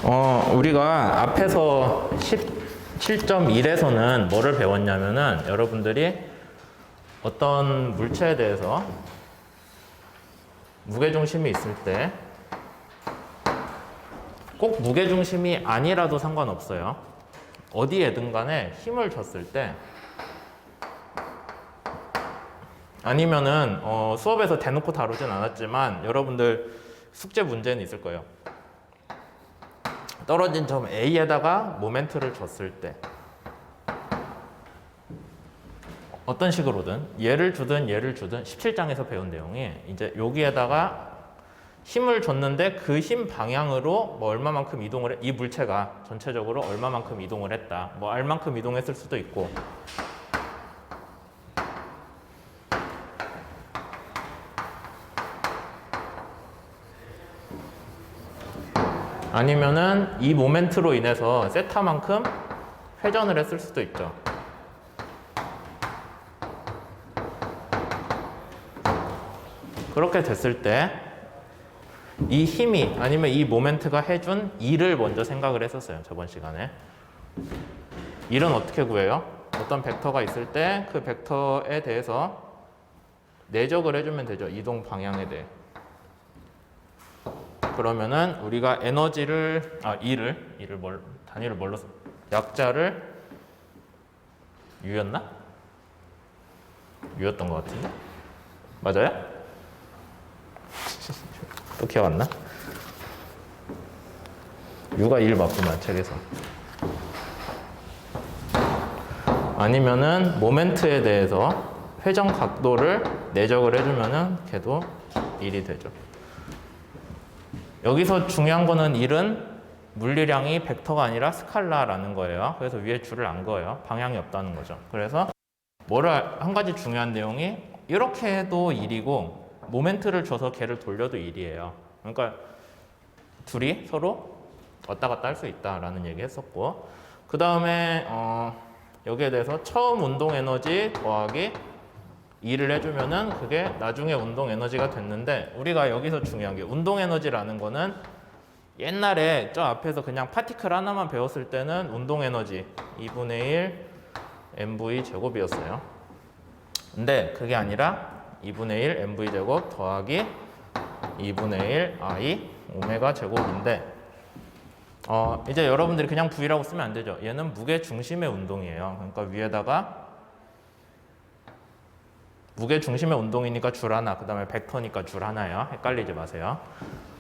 우리가 앞에서 17.1에서는 뭐를 배웠냐면은 여러분들이 어떤 물체에 대해서 무게중심이 있을 때 꼭 무게중심이 아니라도 상관없어요. 어디에든 간에 힘을 줬을 때 아니면은 수업에서 대놓고 다루진 않았지만 여러분들 숙제 문제는 있을 거예요. 떨어진 점 A에다가 모멘트를 줬을 때 어떤 식으로든 얘를 주든 17장에서 배운 내용이 이제 여기에다가 힘을 줬는데 그 힘 방향으로 뭐 얼마만큼 이동을 이 물체가 전체적으로 얼마만큼 이동을 했다. 뭐 R만큼 이동했을 수도 있고 아니면은 이 모멘트로 인해서 세타만큼 회전을 했을 수도 있죠. 그렇게 됐을 때 이 힘이 아니면 이 모멘트가 해준 일을 먼저 생각을 했었어요. 저번 시간에. 일은 어떻게 구해요? 어떤 벡터가 있을 때 그 벡터에 대해서 내적을 해주면 되죠. 이동 방향에 대해. 그러면은 우리가 에너지를 일을 단위를 뭘로 써? 약자를 U였나? U였던 것 같은데? 맞아요? 또 기억 안 나? U가 1 맞구만 책에서. 아니면은 모멘트에 대해서 회전 각도를 내적을 해주면은 걔도 1이 되죠. 여기서 중요한 거는 1은 물리량이 벡터가 아니라 스칼라라는 거예요. 그래서 위에 줄을 안 그어요. 방향이 없다는 거죠. 그래서 한 가지 중요한 내용이 이렇게 해도 1이고 모멘트를 줘서 걔를 돌려도 1이에요. 그러니까 둘이 서로 왔다 갔다 할 수 있다라는 얘기 했었고 그 다음에 여기에 대해서 처음 운동 에너지 더하기 2를 해주면은 그게 나중에 운동 에너지가 됐는데 우리가 여기서 중요한 게 운동 에너지라는 거는 옛날에 저 앞에서 그냥 파티클 하나만 배웠을 때는 운동 에너지 2분의 1 mv 제곱이었어요. 근데 그게 아니라 2분의 1 mv 제곱 더하기 2분의 1 i 오메가 제곱인데 이제 여러분들이 그냥 V라고 쓰면 안 되죠. 얘는 무게 중심의 운동이에요. 그러니까 위에다가 무게 중심의 운동이니까 줄 하나, 그 다음에 벡터니까 줄 하나예요. 헷갈리지 마세요.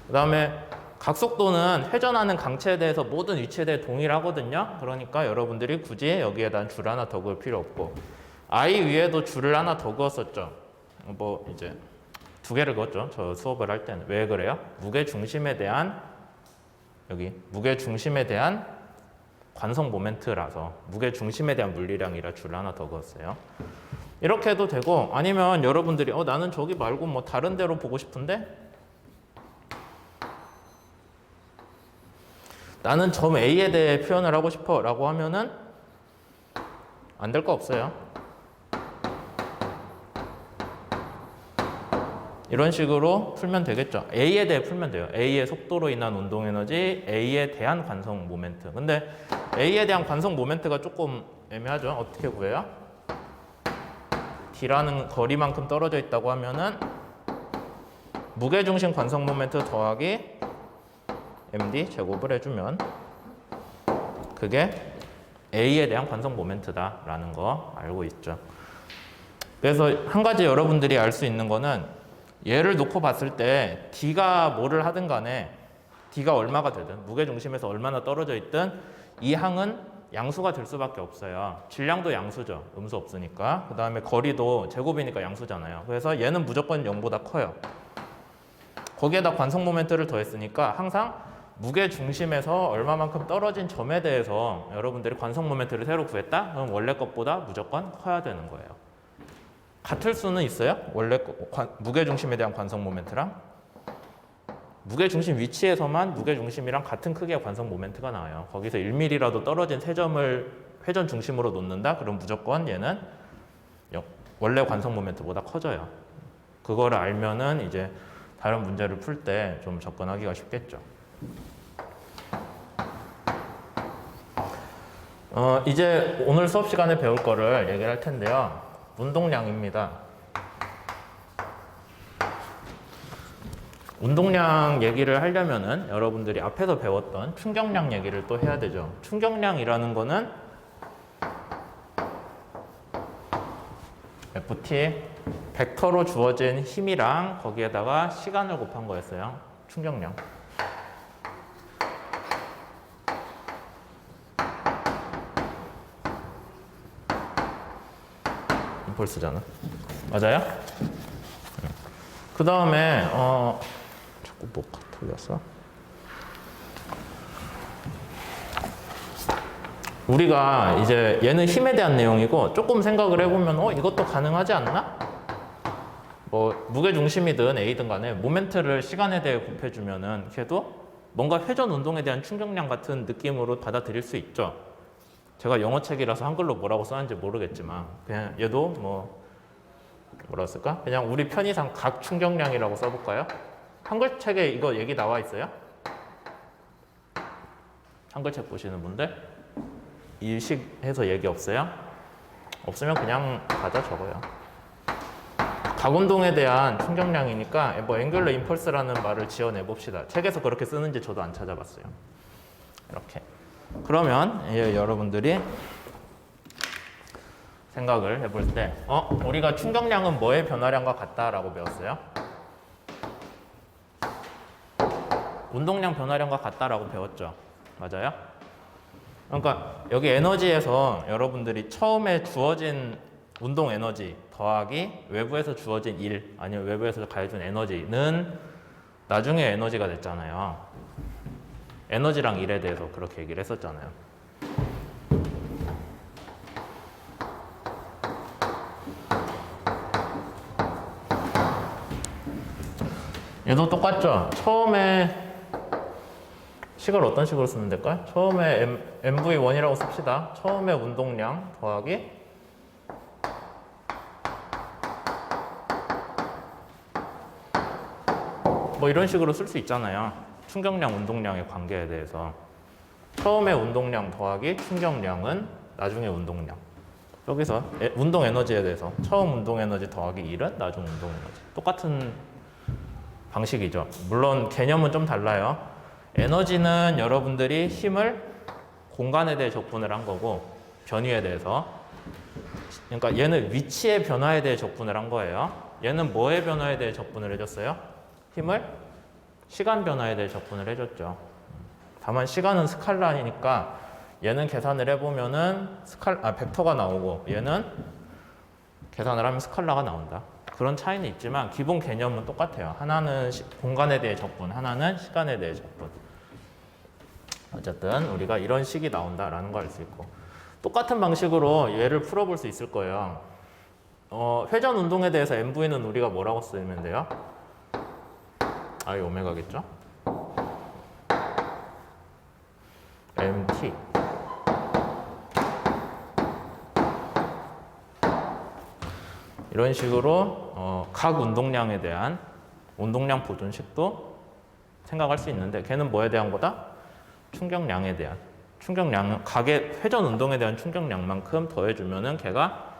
그 다음에 각속도는 회전하는 강체에 대해서 모든 위치에 대해 동일하거든요. 그러니까 여러분들이 굳이 여기에다 줄 하나 더 그을 필요 없고 I 위에도 줄을 하나 더 그었었죠. 뭐 이제 2개를 그었죠. 저 수업을 할 때는. 왜 그래요? 무게 중심에 대한 관성 모멘트라서 무게 중심에 대한 물리량이라 줄을 하나 더 그었어요. 이렇게 해도 되고 아니면 여러분들이 나는 저기 말고 뭐 다른 데로 보고 싶은데 나는 점 A에 대해 표현을 하고 싶어 라고 하면은 안 될 거 없어요. 이런 식으로 풀면 되겠죠. A에 대해 풀면 돼요. A의 속도로 인한 운동 에너지, A에 대한 관성 모멘트. 근데 A에 대한 관성 모멘트가 조금 애매하죠. 어떻게 구해요? D라는 거리만큼 떨어져 있다고 하면은 무게중심 관성 모멘트 더하기 md 제곱을 해주면 그게 A에 대한 관성 모멘트다라는 거 알고 있죠. 그래서 한 가지 여러분들이 알 수 있는 거는 얘를 놓고 봤을 때 D가 뭐를 하든 간에 D가 얼마가 되든 무게중심에서 얼마나 떨어져 있든 이 항은 양수가 될 수밖에 없어요. 질량도 양수죠. 음수 없으니까. 그 다음에 거리도 제곱이니까 양수잖아요. 그래서 얘는 무조건 0보다 커요. 거기에다 관성 모멘트를 더했으니까 항상 무게중심에서 얼마만큼 떨어진 점에 대해서 여러분들이 관성 모멘트를 새로 구했다? 그럼 원래 것보다 무조건 커야 되는 거예요. 같을 수는 있어요. 원래 무게중심에 대한 관성 모멘트랑 무게중심 위치에서만 무게중심이랑 같은 크기의 관성 모멘트가 나와요. 거기서 1mm라도 떨어진 세 점을 회전 중심으로 놓는다? 그럼 무조건 얘는 원래 관성 모멘트보다 커져요. 그거를 알면은 이제 다른 문제를 풀 때 좀 접근하기가 쉽겠죠. 이제 오늘 수업 시간에 배울 거를 얘기를 할 텐데요. 운동량입니다. 운동량 얘기를 하려면은 여러분들이 앞에서 배웠던 충격량 얘기를 또 해야 되죠. 충격량이라는 거는 FT 벡터로 주어진 힘이랑 거기에다가 시간을 곱한 거였어요. 충격량. 임펄스잖아. 맞아요? 그 다음에 자꾸 뭐가 돌렸어? 우리가 이제 얘는 힘에 대한 내용이고 조금 생각을 해보면 이것도 가능하지 않나? 뭐 무게중심이든 A든 간에 모멘트를 시간에 대해 곱해주면은 걔도 뭔가 회전 운동에 대한 충격량 같은 느낌으로 받아들일 수 있죠. 제가 영어 책이라서 한글로 뭐라고 써는지 모르겠지만 그냥 얘도 뭐라 쓸까? 그냥 우리 편의상 각 충격량이라고 써볼까요? 한글 책에 이거 얘기 나와 있어요? 한글 책 보시는 분들? 일식해서 얘기 없어요? 없으면 그냥 가자 적어요. 각운동에 대한 충격량이니까 뭐 앵귤러 임펄스라는 말을 지어내 봅시다. 책에서 그렇게 쓰는지 저도 안 찾아봤어요. 이렇게. 그러면 여러분들이 생각을 해볼 때 우리가 충격량은 뭐의 변화량과 같다라고 배웠어요? 운동량 변화량과 같다라고 배웠죠. 맞아요? 그러니까 여기 에너지에서 여러분들이 처음에 주어진 운동 에너지 더하기 외부에서 주어진 일 아니면 외부에서 가해준 에너지는 나중에 에너지가 됐잖아요. 에너지랑 일에 대해서 그렇게 얘기를 했었잖아요. 얘도 똑같죠? 처음에 식을 어떤 식으로 쓰면 될까요? 처음에 MV1이라고 씁시다. 처음에 운동량 더하기 뭐 이런 식으로 쓸 수 있잖아요. 충격량, 운동량의 관계에 대해서. 처음에 운동량 더하기 충격량은 나중에 운동량. 여기서 운동 에너지에 대해서 처음 운동 에너지 더하기 1은 나중 운동 에너지. 똑같은 방식이죠. 물론 개념은 좀 달라요. 에너지는 여러분들이 힘을 공간에 대해 적분을 한 거고 변위에 대해서. 그러니까 얘는 위치의 변화에 대해 적분을 한 거예요. 얘는 뭐의 변화에 대해 적분을 해줬어요? 힘을 시간 변화에 대해 적분을 해줬죠. 다만 시간은 스칼라니까 얘는 계산을 해보면은 벡터가 나오고 얘는 계산을 하면 스칼라가 나온다. 그런 차이는 있지만 기본 개념은 똑같아요. 하나는 공간에 대해 적분, 하나는 시간에 대해 적분. 어쨌든 우리가 이런 식이 나온다라는 걸 알 수 있고 똑같은 방식으로 얘를 풀어볼 수 있을 거예요. 회전 운동에 대해서 MV는 우리가 뭐라고 쓰면 돼요? I 오메가겠죠? MT 이런 식으로 각 운동량에 대한 운동량 보존식도 생각할 수 있는데 걔는 뭐에 대한 거다? 충격량에 대한 충격량 각의 회전 운동에 대한 충격량만큼 더해주면은 걔가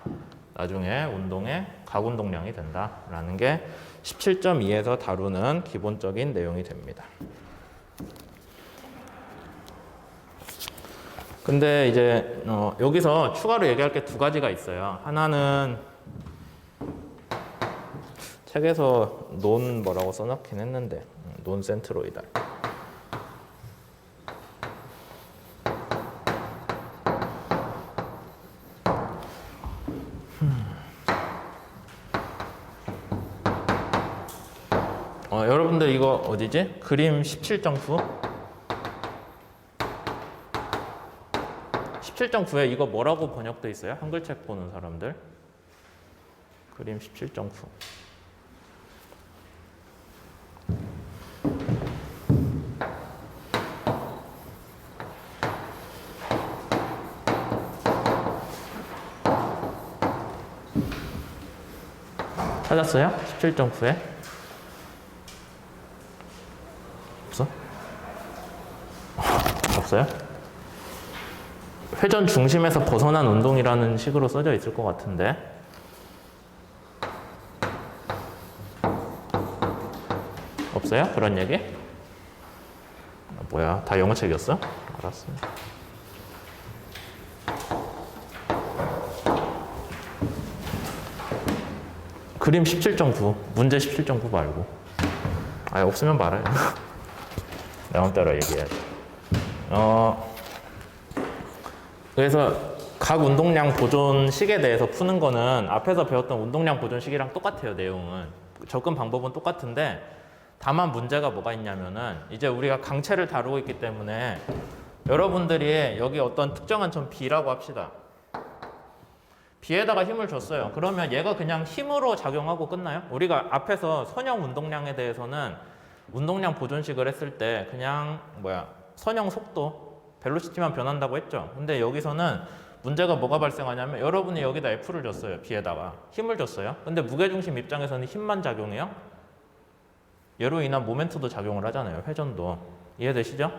나중에 운동의 각 운동량이 된다라는 게 17.2에서 다루는 기본적인 내용이 됩니다. 근데 이제 여기서 추가로 얘기할 게 두 가지가 있어요. 하나는 책에서 논 뭐라고 써놓긴 했는데 논 센트로이달. 여러분들 이거 어디지? 그림 17.9? 17.9에 이거 뭐라고 번역돼 있어요? 한글책 보는 사람들. 그림 17.9. 찾았어요? 17.9에? 없어? 없어요? 회전 중심에서 벗어난 운동이라는 식으로 써져 있을 것 같은데. 없어요? 그런 얘기? 뭐야, 다 영어책이었어? 알았어. 그림 17.9, 문제 17.9 말고. 아예 없으면 말아요. 내 마음대로 얘기해야지. 그래서 각 운동량 보존식에 대해서 푸는 거는 앞에서 배웠던 운동량 보존식이랑 똑같아요, 내용은. 접근 방법은 똑같은데, 다만 문제가 뭐가 있냐면은, 이제 우리가 강체를 다루고 있기 때문에 여러분들이 여기 어떤 특정한 점 B라고 합시다. B에다가 힘을 줬어요. 그러면 얘가 그냥 힘으로 작용하고 끝나요? 우리가 앞에서 선형 운동량에 대해서는 운동량 보존식을 했을 때 그냥 선형 속도, 벨로시티만 변한다고 했죠. 근데 여기서는 문제가 뭐가 발생하냐면 여러분이 여기다 F를 줬어요. B에다가 힘을 줬어요. 근데 무게중심 입장에서는 힘만 작용해요? 얘로 인한 모멘트도 작용을 하잖아요. 회전도. 이해되시죠?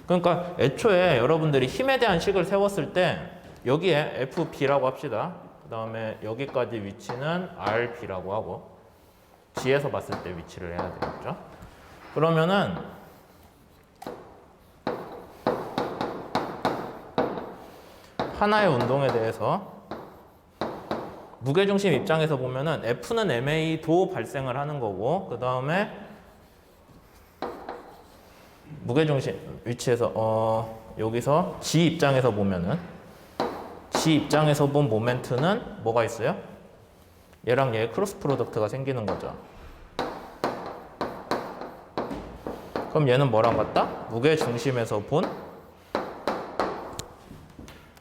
그러니까 애초에 여러분들이 힘에 대한 식을 세웠을 때 여기에 FB라고 합시다. 그 다음에 여기까지 위치는 RB라고 하고 G에서 봤을 때 위치를 해야 되겠죠. 그러면은 하나의 운동에 대해서 무게중심 입장에서 보면은 F는 MA도 발생을 하는 거고, 그 다음에 무게중심 위치에서 여기서 G 입장에서 보면은 G 입장에서 본 모멘트는 뭐가 있어요? 얘랑 얘의 크로스 프로덕트가 생기는 거죠. 그럼 얘는 뭐랑 같다? 무게중심에서 본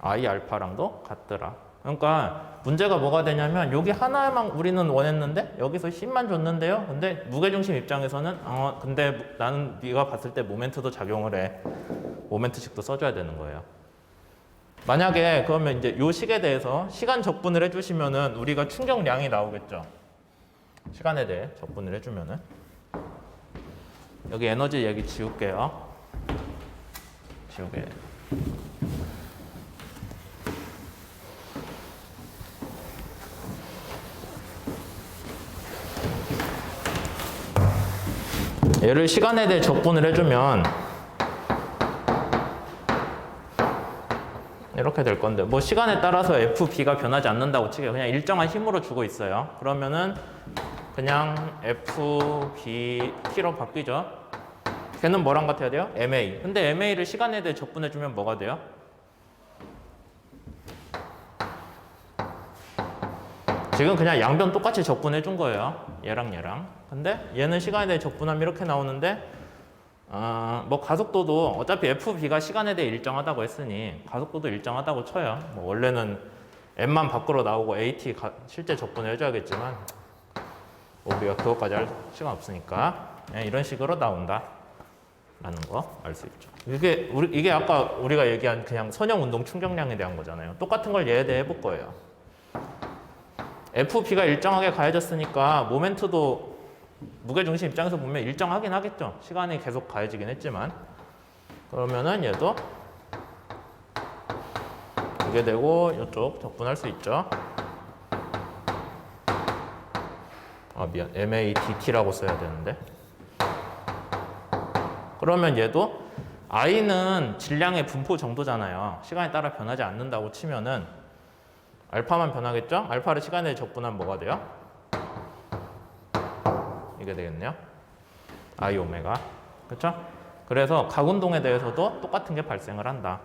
I 알파랑도 같더라. 그러니까 문제가 뭐가 되냐면 여기 하나만 우리는 원했는데 여기서 힘만 줬는데요. 근데 무게중심 입장에서는 근데 나는 네가 봤을 때 모멘트도 작용을 해. 모멘트식도 써줘야 되는 거예요. 만약에 그러면 이제 요 식에 대해서 시간 적분을 해주시면은 우리가 충격량이 나오겠죠. 시간에 대해 적분을 해주면은 여기 에너지 얘기 지울게요. 지우개. 얘를 시간에 대해 적분을 해주면 이렇게 될 건데, 뭐 시간에 따라서 FB가 변하지 않는다고 치게요. 그냥 일정한 힘으로 주고 있어요. 그러면은 그냥 FBT로 바뀌죠. 걔는 뭐랑 같아야 돼요? MA. 근데 MA를 시간에 대해 적분해주면 뭐가 돼요? 지금 그냥 양변 똑같이 적분해준 거예요. 얘랑 얘랑. 근데 얘는 시간에 대해 적분하면 이렇게 나오는데, 뭐 가속도도 어차피 FB가 시간에 대해 일정하다고 했으니 가속도도 일정하다고 쳐요. 뭐 원래는 M만 밖으로 나오고 AT 실제 적분해줘야겠지만 우리가 그것까지 할 시간 없으니까 이런 식으로 나온다 라는 거 알 수 있죠. 이게 아까 우리가 얘기한 그냥 선형 운동 충격량에 대한 거잖아요. 똑같은 걸 얘에 대해 해볼 거예요. FB가 일정하게 가해졌으니까 모멘트도 무게중심 입장에서 보면 일정하긴 하겠죠. 시간이 계속 가해지긴 했지만. 그러면은 얘도 이게 되고 이쪽 적분할 수 있죠. 미안. MADT라고 써야 되는데. 그러면 얘도 I는 질량의 분포 정도잖아요. 시간에 따라 변하지 않는다고 치면은 알파만 변하겠죠? 알파를 시간에 적분하면 뭐가 돼요? 이게 되겠네요. I 오메가. 그렇죠? 그래서 각 운동에 대해서도 똑같은 게 발생을 한다.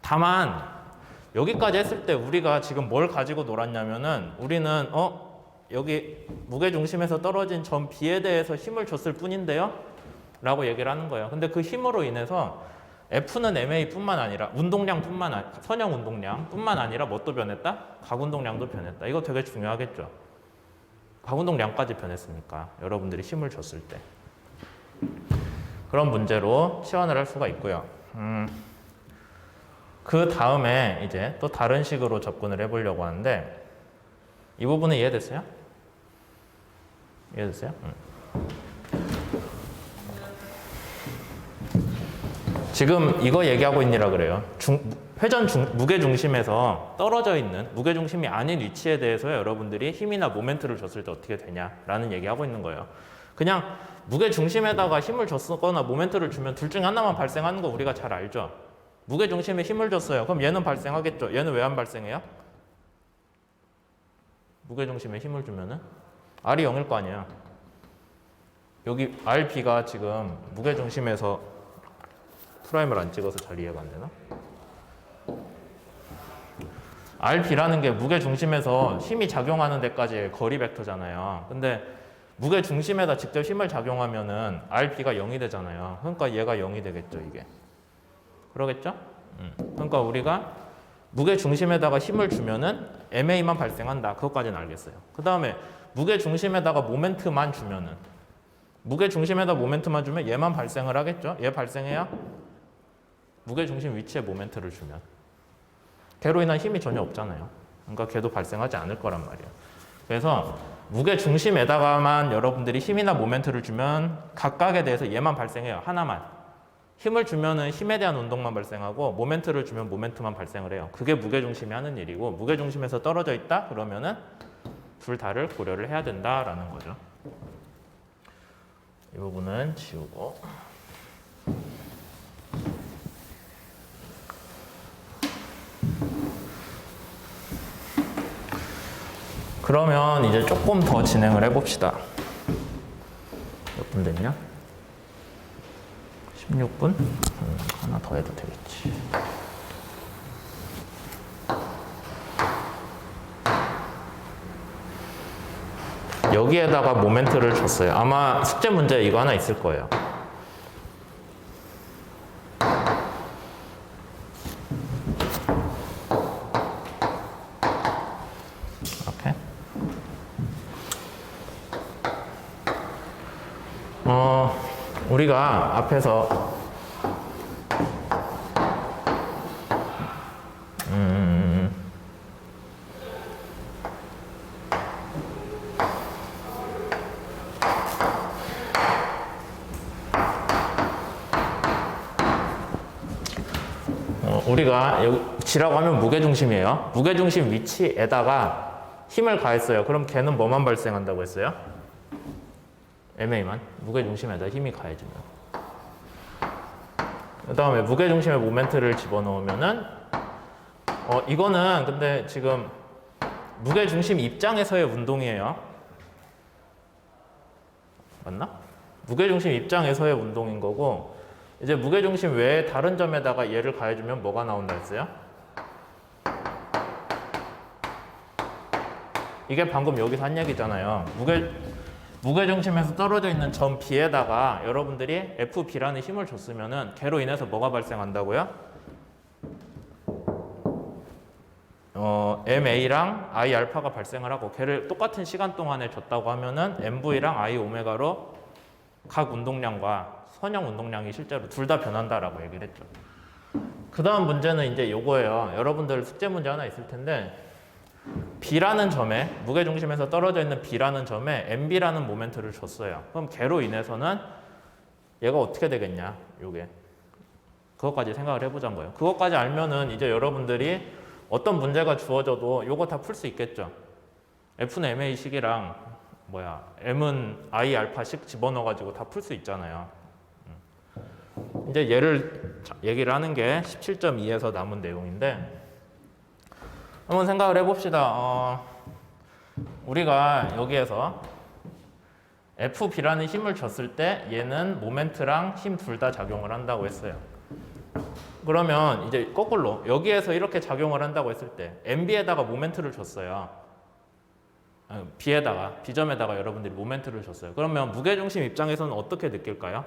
다만 여기까지 했을 때 우리가 지금 뭘 가지고 놀았냐면은 우리는 여기 무게 중심에서 떨어진 점 B에 대해서 힘을 줬을 뿐인데요. 라고 얘기를 하는 거예요. 근데 그 힘으로 인해서 F는 MA뿐만 아니라 선형 운동량뿐만 아니라 뭣도 변했다? 각 운동량도 변했다. 이거 되게 중요하겠죠. 각 운동량까지 변했으니까 여러분들이 힘을 줬을 때 그런 문제로 치환을 할 수가 있고요. 그 다음에 이제 또 다른 식으로 접근을 해보려고 하는데 이 부분은 이해됐어요? 이해됐어요? 지금 이거 얘기하고 있니라 그래요. 회전 무게 중심에서 떨어져 있는 무게 중심이 아닌 위치에 대해서 여러분들이 힘이나 모멘트를 줬을 때 어떻게 되냐라는 얘기하고 있는 거예요. 그냥 무게 중심에다가 힘을 줬거나 모멘트를 주면 둘 중에 하나만 발생하는 거 우리가 잘 알죠. 무게 중심에 힘을 줬어요. 그럼 얘는 발생하겠죠. 얘는 왜 안 발생해요? 무게 중심에 힘을 주면은 R이 0일 거 아니에요. 여기 RB가 지금 무게 중심에서 프라임을 안 찍어서 잘 이해가 안 되나? RB라는 게 무게 중심에서 힘이 작용하는 데까지의 거리 벡터잖아요. 근데 무게 중심에다 직접 힘을 작용하면은 RB가 0이 되잖아요. 그러니까 얘가 0이 되겠죠, 이게. 그러겠죠? 그러니까 우리가 무게 중심에다가 힘을 주면은 MA만 발생한다. 그것까지는 알겠어요. 그 다음에 무게 중심에다가 모멘트만 주면은 무게 중심에다 모멘트만 주면 얘만 발생을 하겠죠? 얘 발생해야 무게 중심 위치에 모멘트를 주면 걔로 인한 힘이 전혀 없잖아요. 그러니까 걔도 발생하지 않을 거란 말이에요. 그래서 무게 중심에다가만 여러분들이 힘이나 모멘트를 주면 각각에 대해서 얘만 발생해요. 하나만. 힘을 주면은 힘에 대한 운동만 발생하고 모멘트를 주면 모멘트만 발생을 해요. 그게 무게 중심이 하는 일이고 무게 중심에서 떨어져 있다? 그러면은 둘 다를 고려를 해야 된다라는 거죠. 이 부분은 지우고 그러면 이제 조금 더 진행을 해봅시다. 몇 분 됐냐? 16분? 하나 더 해도 되겠지. 여기에다가 모멘트를 줬어요. 아마 숙제 문제 이거 하나 있을 거예요. 이렇게. 우리가 앞에서 우리가 여기 G라고 하면 무게중심이에요. 무게중심 위치에다가 힘을 가했어요. 그럼 걔는 뭐만 발생한다고 했어요? MA만. 무게중심에다 힘이 가해지면. 그 다음에 무게중심에 모멘트를 집어넣으면은 이거는 근데 지금 무게중심 입장에서의 운동이에요. 맞나? 무게중심 입장에서의 운동인 거고 이제 무게중심 외에 다른 점에다가 얘를 가해주면 뭐가 나온다 했어요? 이게 방금 여기서 한 얘기잖아요. 무게중심에서 떨어져 있는 점 B에다가 여러분들이 FB라는 힘을 줬으면은 걔로 인해서 뭐가 발생한다고요? MA랑 I 알파가 발생을 하고 걔를 똑같은 시간 동안에 줬다고 하면은 MV랑 I 오메가로 각 운동량과 선형 운동량이 실제로 둘 다 변한다라고 얘기를 했죠. 그 다음 문제는 이제 요거예요. 여러분들 숙제 문제 하나 있을 텐데 B라는 점에 무게중심에서 떨어져 있는 B라는 점에 MB라는 모멘트를 줬어요. 그럼 걔로 인해서는 얘가 어떻게 되겠냐? 요게 그것까지 생각을 해보자는 거예요. 그것까지 알면은 이제 여러분들이 어떤 문제가 주어져도 요거 다 풀 수 있겠죠. F는 MA식이랑 M은 I 알파식 집어넣어가지고 다 풀 수 있잖아요. 이제 얘를 얘기를 하는 게 17.2에서 남은 내용인데 한번 생각을 해봅시다. 우리가 여기에서 FB라는 힘을 줬을 때 얘는 모멘트랑 힘 둘 다 작용을 한다고 했어요. 그러면 이제 거꾸로 여기에서 이렇게 작용을 한다고 했을 때 MB에다가 모멘트를 줬어요. B점에다가 여러분들이 모멘트를 줬어요. 그러면 무게중심 입장에서는 어떻게 느낄까요?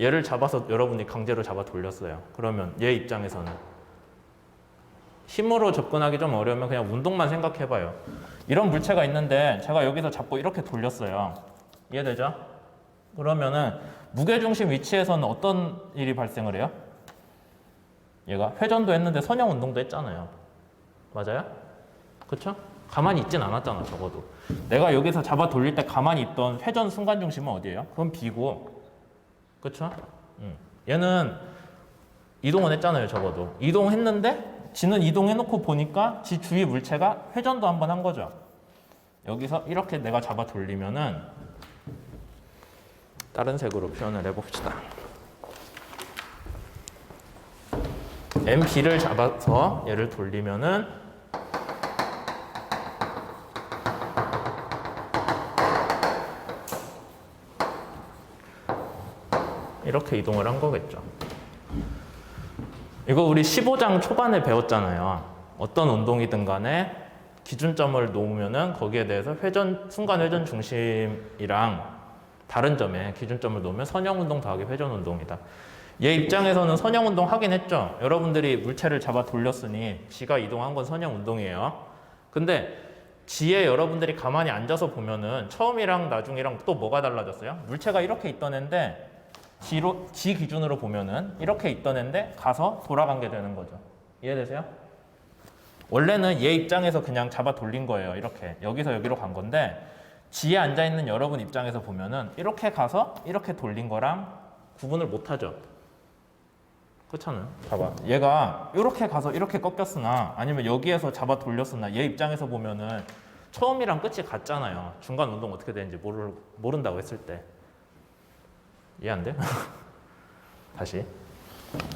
얘를 잡아서 여러분이 강제로 잡아 돌렸어요. 그러면 얘 입장에서는 힘으로 접근하기 좀 어려우면 그냥 운동만 생각해봐요. 이런 물체가 있는데 제가 여기서 잡고 이렇게 돌렸어요. 이해되죠? 그러면은 무게중심 위치에서는 어떤 일이 발생을 해요? 얘가 회전도 했는데 선형 운동도 했잖아요. 맞아요? 그쵸? 가만히 있진 않았잖아, 적어도. 내가 여기서 잡아 돌릴 때 가만히 있던 회전 순간 중심은 어디예요? 그건 B고 그쵸? 얘는 이동은 했잖아요, 적어도. 이동했는데 지는 이동해놓고 보니까 지 주위 물체가 회전도 한번 한 거죠. 여기서 이렇게 내가 잡아 돌리면은 다른 색으로 표현을 해봅시다. MB를 잡아서 얘를 돌리면은 이렇게 이동을 한 거겠죠. 이거 우리 15장 초반에 배웠잖아요. 어떤 운동이든 간에 기준점을 놓으면은 거기에 대해서 순간 회전 중심이랑 다른 점에 기준점을 놓으면 선형 운동 더하기 회전 운동이다. 얘 입장에서는 선형 운동 하긴 했죠. 여러분들이 물체를 잡아 돌렸으니 지가 이동한 건 선형 운동이에요. 근데 지에 여러분들이 가만히 앉아서 보면은 처음이랑 나중이랑 또 뭐가 달라졌어요? 물체가 이렇게 있던 애인데 지 기준으로 보면은 이렇게 있던 애인데 가서 돌아간 게 되는 거죠. 이해되세요? 원래는 얘 입장에서 그냥 잡아 돌린 거예요. 이렇게 여기서 여기로 간 건데 지에 앉아 있는 여러분 입장에서 보면은 이렇게 가서 이렇게 돌린 거랑 구분을 못 하죠. 그렇잖아요. 봐봐. 얘가 이렇게 가서 이렇게 꺾였으나 아니면 여기에서 잡아 돌렸으나 얘 입장에서 보면은 처음이랑 끝이 같잖아요. 중간 운동 어떻게 되는지 모른다고 했을 때. 이해 안 돼? 다시.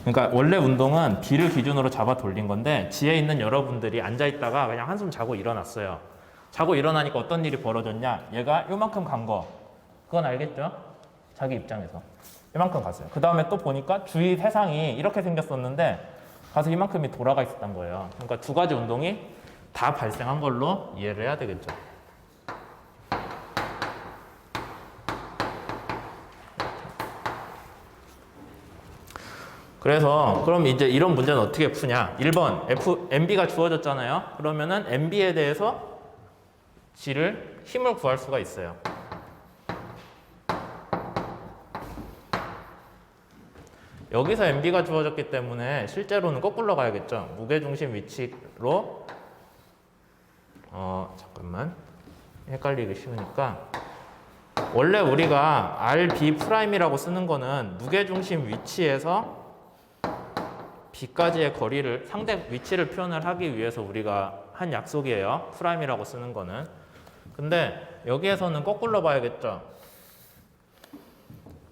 그러니까 원래 운동은 B를 기준으로 잡아 돌린 건데 지에 있는 여러분들이 앉아 있다가 그냥 한숨 자고 일어났어요. 자고 일어나니까 어떤 일이 벌어졌냐? 얘가 요만큼 간 거. 그건 알겠죠? 자기 입장에서. 이만큼 갔어요. 그 다음에 또 보니까 주위 세상이 이렇게 생겼었는데 가서 이만큼이 돌아가 있었던 거예요. 그러니까 두 가지 운동이 다 발생한 걸로 이해를 해야 되겠죠. 그래서 그럼 이제 이런 문제는 어떻게 푸냐? 1번 MB가 주어졌잖아요. 그러면은 MB에 대해서 힘을 구할 수가 있어요. 여기서 MB가 주어졌기 때문에 실제로는 거꾸로 가야겠죠. 무게중심 위치로 잠깐만 헷갈리기 쉬우니까 원래 우리가 RB'이라고 쓰는 거는 무게중심 위치에서 B까지의 거리를 상대 위치를 표현을 하기 위해서 우리가 한 약속이에요. 프라임이라고 쓰는 거는. 근데 여기에서는 거꾸로 봐야겠죠.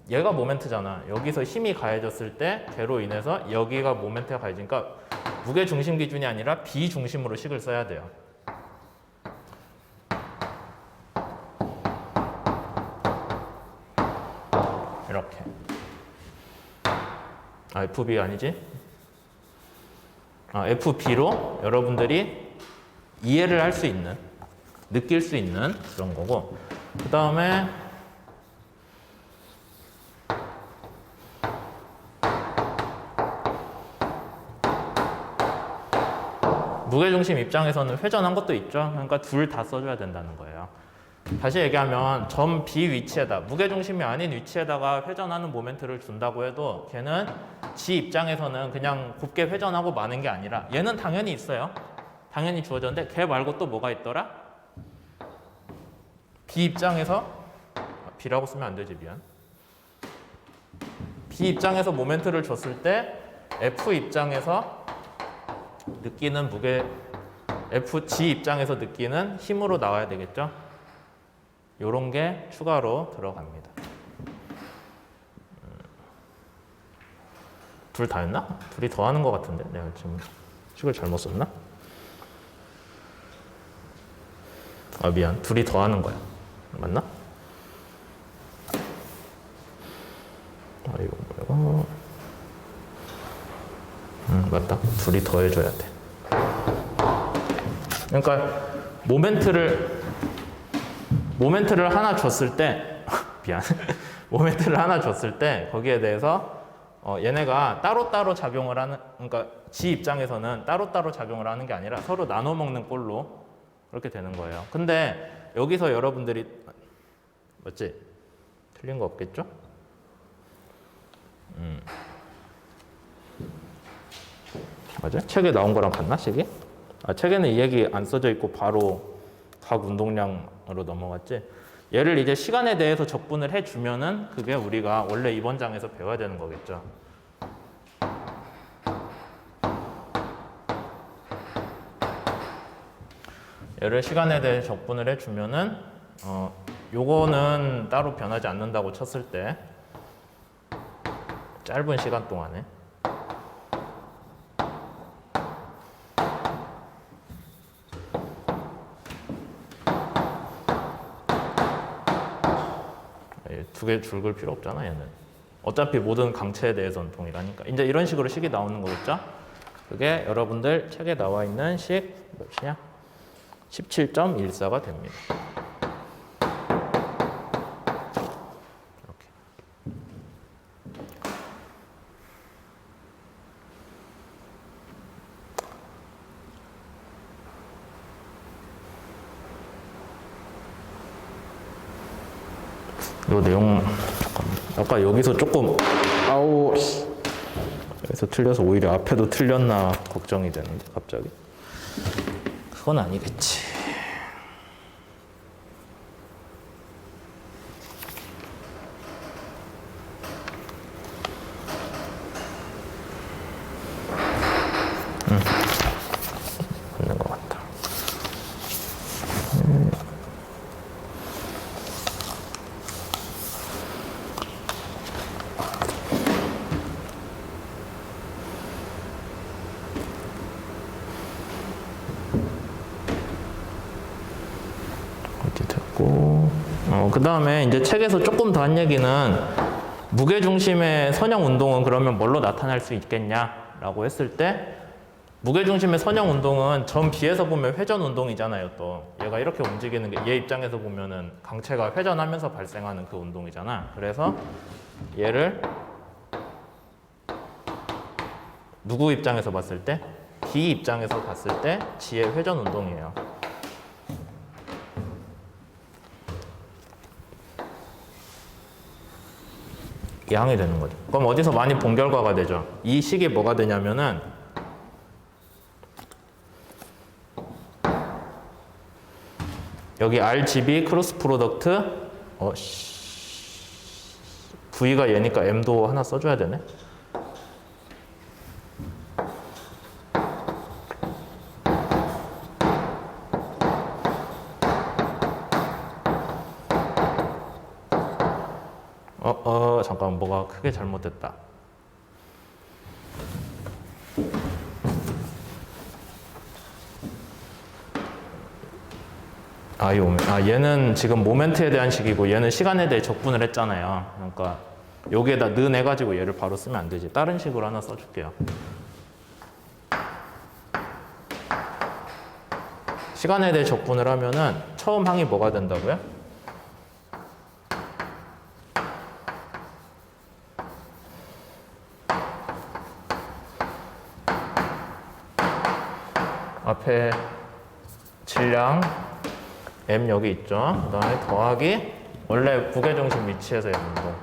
얘가 모멘트잖아. 여기서 힘이 가해졌을 때 걔로 인해서 여기가 모멘트가 가해지니까 무게 중심 기준이 아니라 B 중심으로 식을 써야 돼요. 이렇게. FB 아니지? FB로 여러분들이 이해를 할 수 있는, 느낄 수 있는 그런 거고. 그 다음에 무게중심 입장에서는 회전한 것도 있죠. 그러니까 둘 다 써줘야 된다는 거예요. 다시 얘기하면 점 B 위치에다 무게중심이 아닌 위치에다가 회전하는 모멘트를 준다고 해도 걔는 지 입장에서는 그냥 곱게 회전하고 마는 게 아니라 얘는 당연히 있어요. 당연히 주어졌는데 걔 말고 또 뭐가 있더라? B 입장에서 B라고 쓰면 안 되지 미안. B 입장에서 모멘트를 줬을 때 F 입장에서 느끼는 G 입장에서 느끼는 힘으로 나와야 되겠죠? 요런 게 추가로 들어갑니다. 둘 다 했나? 둘이 더 하는 것 같은데 내가 지금 식을 잘못 썼나? 미안. 둘이 더 하는 거야. 맞나? 이거 뭐야? 맞다. 둘이 더 해줘야 돼. 그러니까 모멘트를 하나 줬을 때 미안. 모멘트를 하나 줬을 때 거기에 대해서 얘네가 따로따로 작용을 하는, 그러니까 지 입장에서는 따로따로 작용을 하는 게 아니라 서로 나눠 먹는 꼴로 그렇게 되는 거예요. 근데 여기서 여러분들이 맞지? 틀린 거 없겠죠? 맞아? 책에 나온 거랑 같나? 책이? 책에는 이 얘기 안 써져 있고 바로 각 운동량으로 넘어갔지? 얘를 이제 시간에 대해서 적분을 해주면은 그게 우리가 원래 이번 장에서 배워야 되는 거겠죠. 얘를 시간에 대해 적분을 해주면은 요거는 따로 변하지 않는다고 쳤을 때 짧은 시간 동안에 두 개 줄 글 필요 없잖아 얘는. 어차피 모든 강체에 대해서는 동일하니까. 이제 이런 식으로 식이 나오는 거겠죠? 그게 여러분들 책에 나와 있는 식 몇이냐? 17.14가 됩니다. 이렇게. 이 내용 잠깐만. 아까 여기서 조금 여기서 틀려서 오히려 앞에도 틀렸나 걱정이 되는데 갑자기. 그건 아니겠지. 맞는 것 같다. 그 다음에 이제 책에서 조금 더 한 얘기는 무게중심의 선형 운동은 그러면 뭘로 나타날 수 있겠냐라고 했을 때 무게중심의 선형 운동은 점 B에서 보면 회전 운동이잖아요. 또 얘가 이렇게 움직이는 게 얘 입장에서 보면은 강체가 회전하면서 발생하는 그 운동이잖아. 그래서 얘를 누구 입장에서 봤을 때? B 입장에서 봤을 때 G의 회전 운동이에요. 양이 되는 거죠. 그럼 어디서 많이 본 결과가 되죠. 이 식이 뭐가 되냐면은 여기 RGB 크로스 프로덕트 V가 얘니까 M도 하나 써줘야 되네. 잠깐만 뭐가 크게 잘못됐다. 얘는 지금 모멘트에 대한 식이고 얘는 시간에 대해 적분을 했잖아요. 그러니까 여기에다 는 해가지고 얘를 바로 쓰면 안 되지. 다른 식으로 하나 써줄게요. 시간에 대해 적분을 하면은 처음 항이 뭐가 된다고요? 앞에 질량 M 여기 있죠. 그 다음에 더하기 원래 무게중심 위치에서의 운동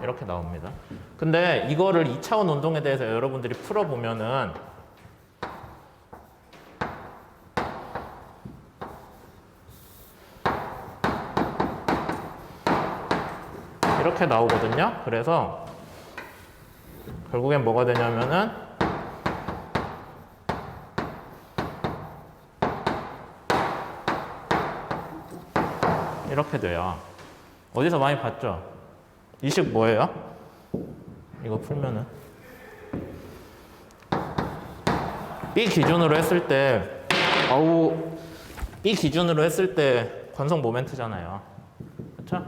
이렇게 나옵니다. 근데 이거를 2차원 운동에 대해서 여러분들이 풀어보면은 이렇게 나오거든요. 그래서 결국엔 뭐가 되냐면은 이렇게 돼요. 어디서 많이 봤죠? 이 식 뭐예요? 이거 풀면은 B 기준으로 했을 때 B 기준으로 했을 때 관성 모멘트잖아요. 그렇죠?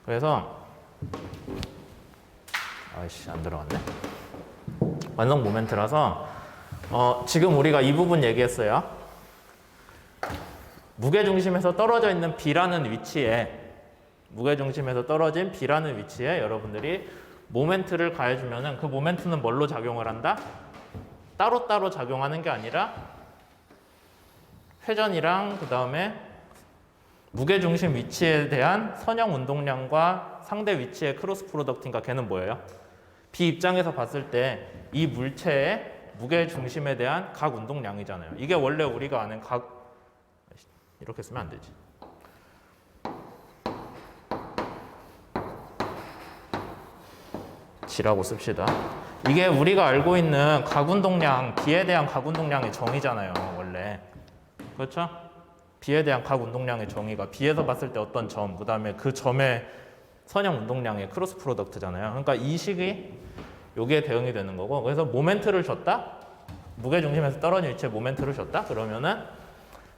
그래서 안 들어갔네. 관성 모멘트라서 지금 우리가 이 부분 얘기했어요. 무게중심에서 떨어져 있는 B라는 위치에 무게중심에서 떨어진 B라는 위치에 여러분들이 모멘트를 가해주면은 그 모멘트는 뭘로 작용을 한다? 따로따로 작용하는 게 아니라 회전이랑 그 다음에 무게중심 위치에 대한 선형 운동량과 상대 위치의 크로스 프로덕트니까 걔는 뭐예요? B 입장에서 봤을 때 이 물체의 무게중심에 대한 각 운동량이잖아요. 이게 원래 우리가 아는 이렇게 쓰면 안 되지. G라고 씁시다. 이게 우리가 알고 있는 각운동량, B에 대한 각운동량의 정의잖아요, 원래. 그렇죠? B에 대한 각운동량의 정의가 B에서 봤을 때 어떤 점, 그 다음에 그 점의 선형 운동량의 크로스 프로덕트잖아요. 그러니까 이 식이 여기에 대응이 되는 거고, 그래서 모멘트를 줬다? 무게 중심에서 떨어진 위치에 모멘트를 줬다? 그러면은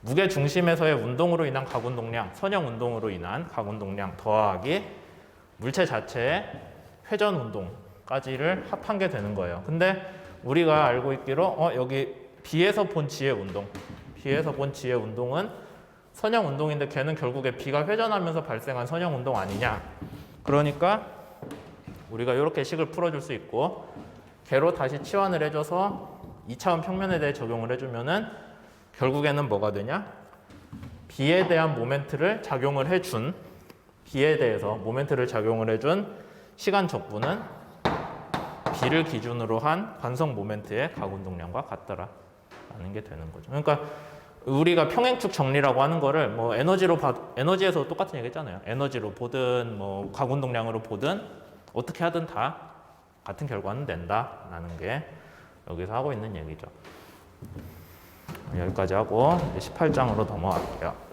무게 중심에서의 운동으로 인한 각운동량, 선형 운동으로 인한 각운동량 더하기 물체 자체의 회전 운동까지를 합한 게 되는 거예요. 근데 우리가 알고 있기로 여기 B에서 본 G의 운동, B에서 본 G의 운동은 선형 운동인데 걔는 결국에 B가 회전하면서 발생한 선형 운동 아니냐. 그러니까 우리가 이렇게 식을 풀어줄 수 있고, 걔로 다시 치환을 해줘서 2차원 평면에 대해 적용을 해주면은 결국에는 뭐가 되냐? B에 대한 모멘트를 작용을 해준, B에 대해서 모멘트를 작용을 해준 시간 적분은 B를 기준으로 한 관성 모멘트의 각운동량과 같더라 라는 게 되는 거죠. 그러니까 우리가 평행축 정리라고 하는 거를 뭐 에너지에서 똑같은 얘기 했잖아요. 에너지로 보든 뭐 각운동량으로 보든 어떻게 하든 다 같은 결과는 낸다라는 게 여기서 하고 있는 얘기죠. 여기까지 하고 18장으로 넘어갈게요.